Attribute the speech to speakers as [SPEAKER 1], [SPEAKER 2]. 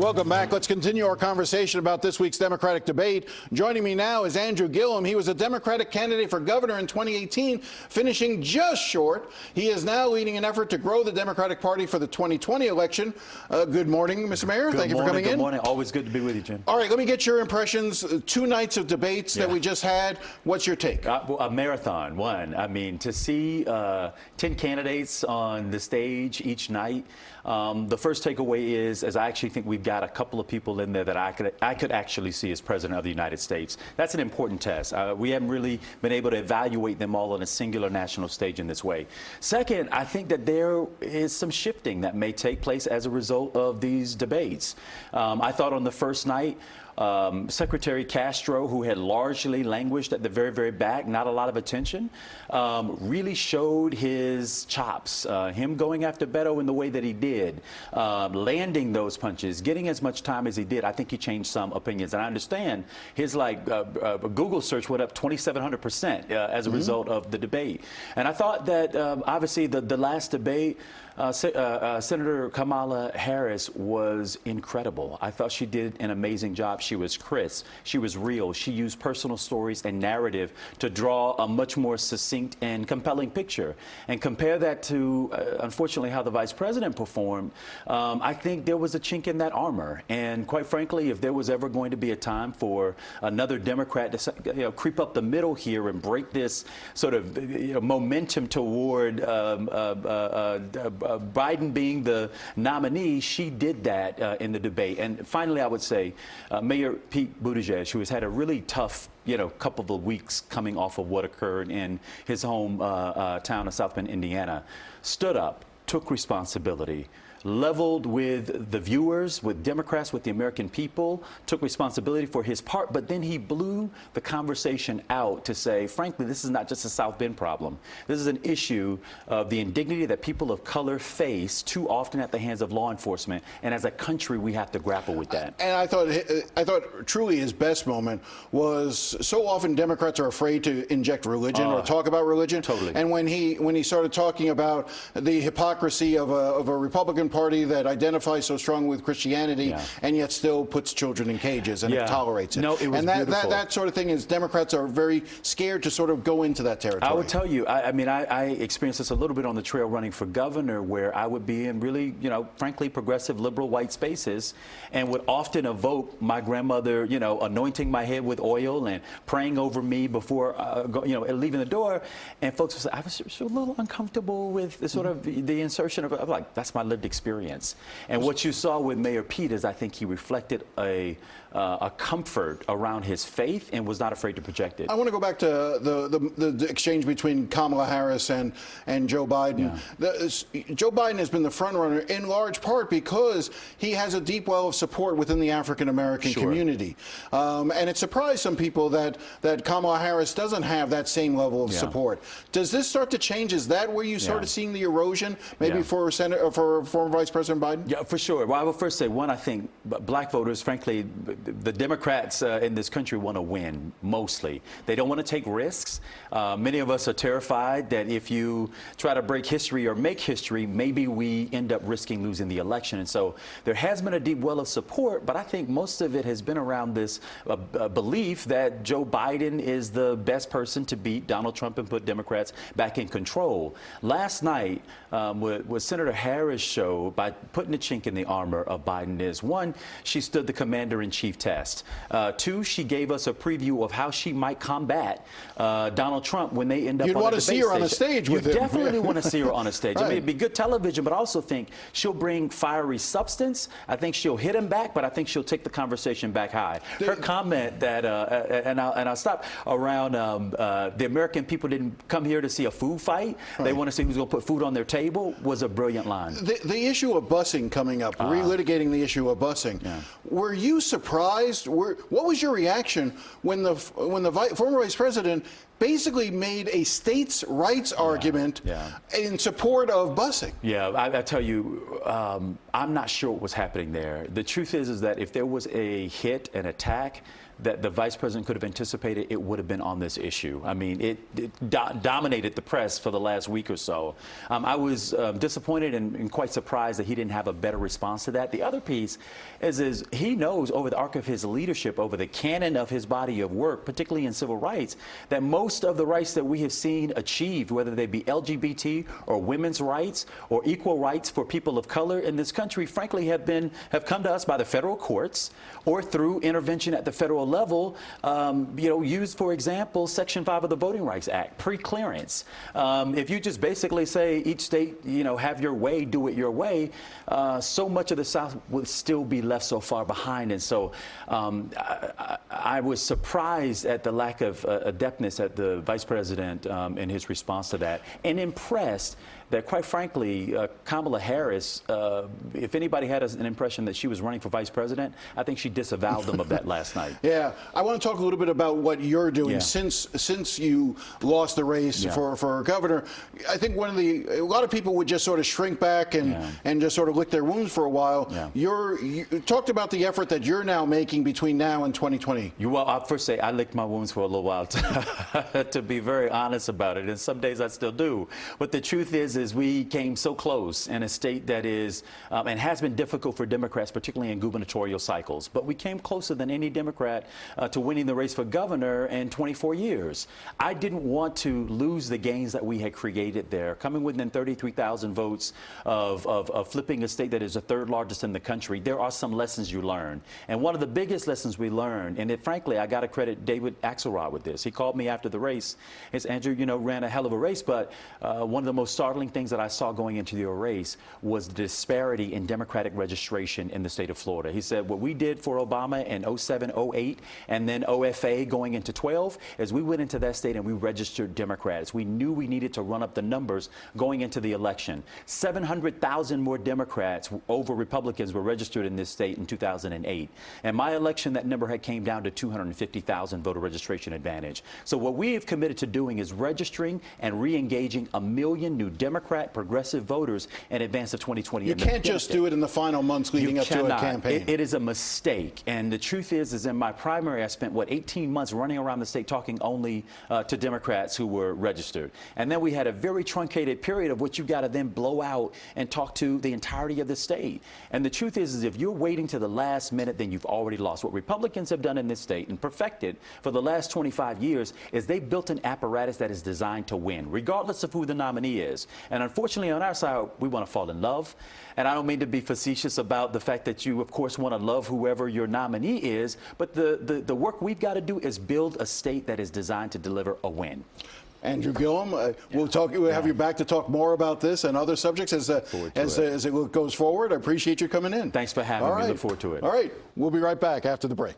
[SPEAKER 1] Welcome back. Let's continue our conversation about this week's Democratic debate. Joining me now is Andrew Gillum. He was a Democratic candidate for governor in 2018, finishing just short. He is now leading an effort to grow the Democratic Party for the 2020 election. Good morning, Mr. Mayor. Thank you for coming in.
[SPEAKER 2] Good morning. Always good to be with you, Jim.
[SPEAKER 1] All right, let me get your impressions. 2 nights of debates that we just had. What's your take?
[SPEAKER 2] A marathon, one. I mean, to see 10 candidates on the stage each night, the first takeaway is I actually think we've got a couple of people in there that I could actually see as president of the United States. That's an important test. We haven't really been able to evaluate them all on a singular national stage in this way. Second, I think that there is some shifting that may take place as a result of these debates. I thought on the first night, Secretary Castro, who had largely languished at the very, very back, not a lot of attention, really showed his chops. Him going after Beto in the way that he did, landing those punches, getting as much time as he did, I think he changed some opinions. And I understand his Google search went up 2,700% as a result of the debate. And I thought that obviously the last debate, Senator Kamala Harris was incredible. I thought she did an amazing job. She was crisp. She was real. She used personal stories and narrative to draw a much more succinct and compelling picture. And compare that to, unfortunately, how the vice president performed. I think there was a chink in that armor. And quite frankly, if there was ever going to be a time for another Democrat to creep up the middle here and break this sort of momentum toward Biden being the nominee, she did that in the debate. And finally, I would say Mayor Pete Buttigieg, who has had a really tough couple of weeks coming off of what occurred in his home town of South Bend, Indiana, stood up, took responsibility, leveled with the viewers, with Democrats, with the American people, took responsibility for his part, but then he blew the conversation out to say, frankly, this is not just a South Bend problem. This is an issue of the indignity that people of color face too often at the hands of law enforcement, and as a country, we have to grapple with that.
[SPEAKER 1] And I thought truly his best moment was so often Democrats are afraid to inject religion or talk about religion.
[SPEAKER 2] Totally.
[SPEAKER 1] And when he started talking about the hypocrisy of a Republican Party that identifies so strongly with Christianity and yet still puts children in cages and tolerates it.
[SPEAKER 2] No, it was
[SPEAKER 1] and
[SPEAKER 2] beautiful.
[SPEAKER 1] that sort of thing is Democrats are very scared to sort of go into that territory.
[SPEAKER 2] I would tell you, I mean, I experienced this a little bit on the trail running for governor, where I would be in really, frankly, progressive liberal white spaces and would often evoke my grandmother, anointing my head with oil and praying over me before, leaving the door. And folks would say, I was a little uncomfortable with the sort of the insertion of, I'm like, that's my lived experience. And what you saw with Mayor Pete is I think he reflected a comfort around his faith and was not afraid to project it.
[SPEAKER 1] I want to go back to the exchange between Kamala Harris and Joe Biden. Joe Biden has been the front runner in large part because he has a deep well of support within the African American community. And it surprised some people that Kamala Harris doesn't have that same level of support. Does this start to change? Is that where you started seeing the erosion, maybe for former Vice President Biden?
[SPEAKER 2] Yeah, for sure. Well, I will first say, one, I think black voters, frankly, the Democrats in this country want to win, mostly. They don't want to take risks. Many of us are terrified that if you try to break history or make history, maybe we end up risking losing the election. And so there has been a deep well of support, but I think most of it has been around this belief that Joe Biden is the best person to beat Donald Trump and put Democrats back in control. Last night, what Senator Harris showed by putting a chink in the armor of Biden is, one, she stood the commander-in-chief test. Two, she gave us a preview of how she might combat Donald Trump when they end up on the debate stage.
[SPEAKER 1] You'd want to see her on a stage with him.
[SPEAKER 2] You definitely want to see her on a stage.
[SPEAKER 1] Right.
[SPEAKER 2] I mean, it'd be good television, but I also think she'll bring fiery substance. I think she'll hit him back, but I think she'll take the conversation back high. Her comment that, and I'll stop, around the American people didn't come here to see a food fight. Right. They want to see who's going to put food on their table, was a brilliant line.
[SPEAKER 1] The issue of busing coming up, relitigating the issue of busing. Were you surprised? What was your reaction when the former vice president basically made a states' rights argument in support of busing?
[SPEAKER 2] Yeah, I tell you, I'm not sure what was happening there. The truth is that if there was a hit, an attack, that the vice president could have anticipated, it would have been on this issue. I mean, it dominated the press for the last week or so. I was disappointed and quite surprised that he didn't have a better response to that. The other piece is he knows over the arc of his leadership, over the canon of his body of work, particularly in civil rights, that most of the rights that we have seen achieved, whether they be LGBT or women's rights or equal rights for people of color in this country, frankly, have come to us by the federal courts or through intervention at the federal level. Use, for example, Section 5 of the Voting Rights Act, pre-clearance. If you just basically say each state, have your way, do it your way, so much of the South would still be left so far behind. And so I was surprised at the lack of adeptness at the vice president in his response to that, and impressed that, quite frankly, Kamala Harris, if anybody had an impression that she was running for vice president, I think she disavowed them of that last night.
[SPEAKER 1] Yeah, I want to talk a little bit about what you're doing since you lost the race for governor. I think a lot of people would just sort of shrink back and just sort of lick their wounds for a while. You talked about the effort that you're now making between now and 2020.
[SPEAKER 2] Well, I'll first say I licked my wounds for a little while, to be very honest about it, and some days I still do. But the truth is we came so close in a state that is and has been difficult for Democrats, particularly in gubernatorial cycles. But we came closer than any Democrat to winning the race for governor in 24 years. I didn't want to lose the gains that we had created there, coming within 33,000 votes of flipping a state that is the third largest in the country. There are some lessons you learn. And one of the biggest lessons we learned, and frankly, I got to credit David Axelrod with this. He called me after the race. It's Andrew, ran a hell of a race, but one of the most startling things that I saw going into your race was the disparity in Democratic registration in the state of Florida. He said what we did for Obama in 07, 08, and then OFA going into 12 is we went into that state and we registered Democrats. We knew we needed to run up the numbers going into the election. 700,000 more Democrats over Republicans were registered in this state in 2008. And my election, that number had came down to 250,000 voter registration advantage. So what we have committed to doing is registering and re-engaging 1 million new Democrat progressive voters in advance of 2020.
[SPEAKER 1] You can't just do it in the final months leading up to a campaign.
[SPEAKER 2] It is a mistake. And the truth is in my primary, I spent, 18 months running around the state talking only to Democrats who were registered. And then we had a very truncated period of which you've got to then blow out and talk to the entirety of the state. And the truth is if you're waiting to the last minute, then you've already lost. What Republicans have done in this state and perfected for the last 25 years is they've built an apparatus that is designed to win, regardless of who the nominee is. And unfortunately, on our side, we want to fall in love. And I don't mean to be facetious about the fact that you, of course, want to love whoever your nominee is. But the work we've got to do is build a state that is designed to deliver a win.
[SPEAKER 1] Andrew Gillum, we'll have you back to talk more about this and other subjects as it goes forward. I appreciate you coming in.
[SPEAKER 2] Thanks for having me. Look forward to it.
[SPEAKER 1] All right. We'll be right back after the break.